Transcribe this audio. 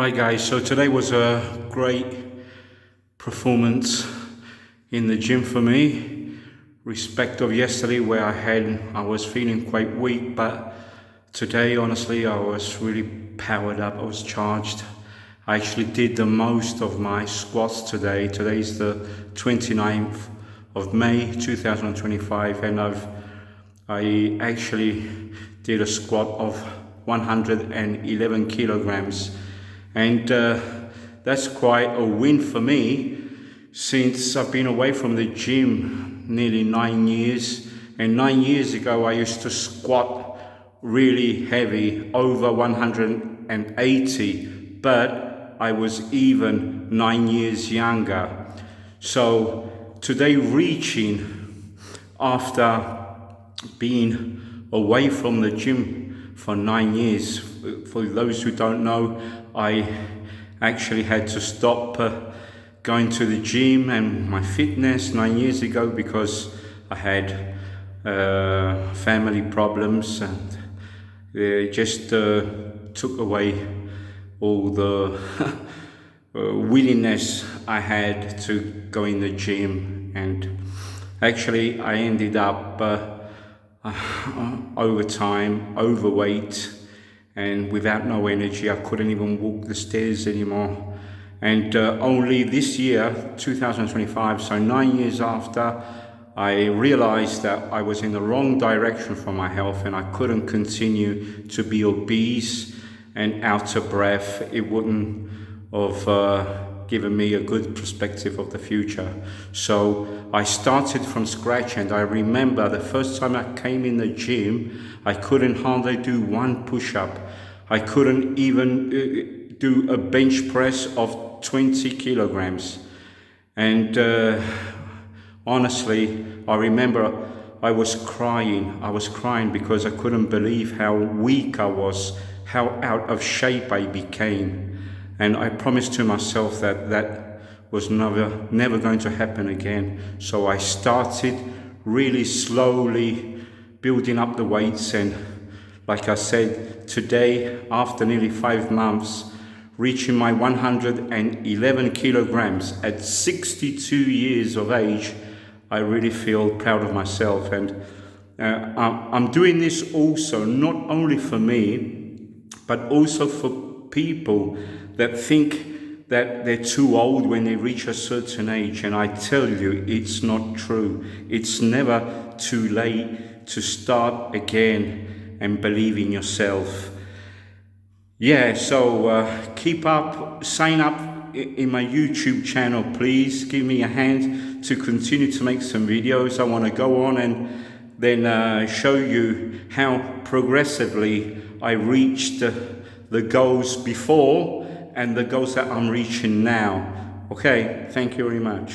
Hi guys, so today was a great performance in the gym for me. Respect of yesterday where I was feeling quite weak, but today honestly I was really powered up, I was charged. I actually did the most of my squats today. Today's the 29th of May 2025 and I actually did a squat of 111 kilograms. And that's quite a win for me since I've been away from the gym nearly 9 years. And 9 years ago, I used to squat really heavy, over 180, but I was even 9 years younger. So today, reaching after being away from the gym for 9 years, for those who don't know, I actually had to stop going to the gym and my fitness 9 years ago because I had family problems, and they just took away all the willingness I had to go in the gym. And actually I ended up over time overweight and without no energy. I couldn't even walk the stairs anymore. And only this year, 2025, so 9 years after, I realized that I was in the wrong direction for my health and I couldn't continue to be obese and out of breath. It wouldn't have given me a good perspective of the future. So I started from scratch, and I remember the first time I came in the gym, I couldn't hardly do one push-up. I couldn't even do a bench press of 20 kilograms. And honestly, I remember I was crying because I couldn't believe how weak I was, how out of shape I became. And I promised to myself that that was never going to happen again. So I started really slowly building up the weights, and like I said, today, after nearly 5 months, reaching my 111 kilograms at 62 years of age, I really feel proud of myself. And I'm doing this also not only for me, but also for people that think that they're too old when they reach a certain age. And I tell you, it's not true. It's never too late to start again and believe in yourself. Yeah, so keep up, sign up in my YouTube channel, please. Give me a hand to continue to make some videos. I want to go on and then show you how progressively I reached the goals before and the goals that I'm reaching now. Okay, thank you very much.